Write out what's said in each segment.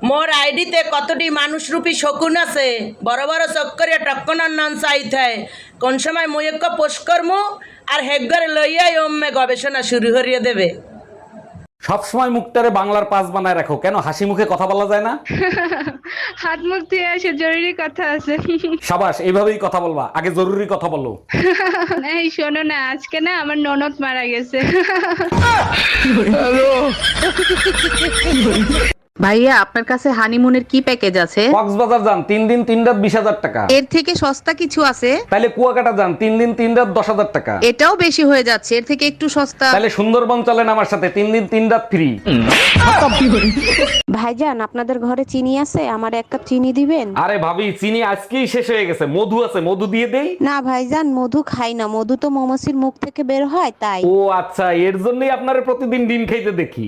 মোর আইডিতে কতটি মানুষরূপী শকুন আছে, বড় বড় চক্করে টক্কনার নাম চাইথায়। কোন সময় মুয়ক্ক পোস্ট করমু আর হেগরে লইয়াই ওম্মে গবেষণা শুরু করিয়ে দেবে। সবসময় মুখটারে বাংলার পাস বানায় রাখো, কেন হাসি মুখে কথা বলা যায় না? হাত মুখ ধুয়ে আসে, জরুরি কথা আছে। সাবাস, এইভাবেই কথা বলবা, আগে জরুরি কথা বলো। এই শোনো না, আজকে না আমার ননদ মারা গেছে। ভাইয়া আপনার কাছে হানিমুনের কি প্যাকেজ আছে? কক্সবাজার যান 3 দিন 3 রাত 20,000 টাকা। এর থেকে সস্তা কিছু আছে? তাহলে কুয়াকাটা যান 3 দিন 3 রাত 10,000 টাকা। এটাও বেশি হয়ে যাচ্ছে, এর থেকে একটু সস্তা। তাহলে সুন্দরবন চলেন আমার সাথে, 3 দিন 3 রাত ফ্রি। ভাইজান আপনাদের ঘরে চিনি আছে, আমার এক কাপ চিনি দিবেন? আরে ভাবি, চিনি আজকেই শেষ হয়ে গেছে, মধু আছে, মধু দিয়ে দেই। না ভাইজান, মধু খাই না, মধু তো মৌমাছির মুখ থেকে বের হয় তাই। ও আচ্ছা, এর জন্যই আপনারে প্রতিদিন ডিম খাইতে দেখি।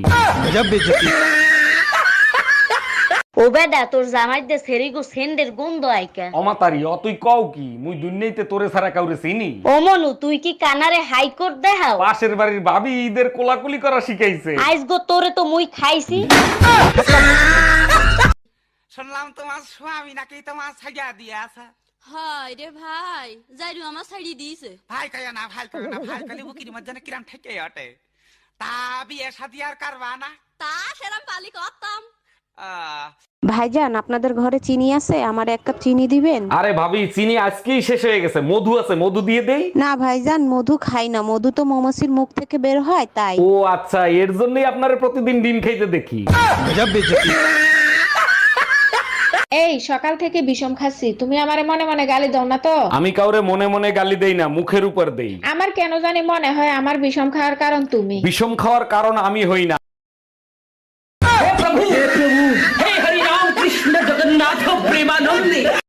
ও বেডা তোর জামাই দে সেরিগো সেন্দের গন্ধ আইকা। অমাতারি তুই কও কি, মুই দুনিয়াতে তোরে ছাড়া কাউরে চিনি? ও মনু তুই কি কানারে হাইকোর্ট দেখাও? পাশের বাড়ির ভাবি ঈদের কোলাকুলি করা শিখাইছে। আইস গো তোরে তো মুই খাইছি। শুনলাম তোমার স্বামী নাকি তোমার ছাইয়া দিয়ে আছে। হায় রে ভাই, যাইরু আমার ছাড়ি দিয়েছে। ভাই কয় না, ভাই কয় না, ভাই কালি বুকির মধ্যে কিরাম ঠেকে ওঠে। তা বিয়ে শাদি আর করবা না? তা সেরাম পালি করতাম। ভাইজান আপনাদের ঘরে চিনি আছে, আমার এক কাপ চিনি দিবেন? আরে ভাবি, চিনি আজকেই শেষ হয়ে গেছে, মধু আছে, মধু দিয়ে দেই। না ভাইজান, মধু খাই না, মধু তো মৌমাছির মুখ থেকে বের হয় তাই। ও আচ্ছা, এর জন্যই আপনারে প্রতিদিন ডিম খাইতে দেখি। এই সকাল থেকে বিষম খাচ্ছি, তুমি আমারে মনে মনে গালি দাও না তো? আমি কাউরে মনে মনে গালি দেই না, মুখের উপর দেই। আমার কেন জানি মনে হয় আমার বিষম খাওয়ার কারণ তুমি। বিষম খাওয়ার কারণ আমি হই না। হে হরি রাম কৃষ্ণ জগন্নাথ প্রেমানন্দে।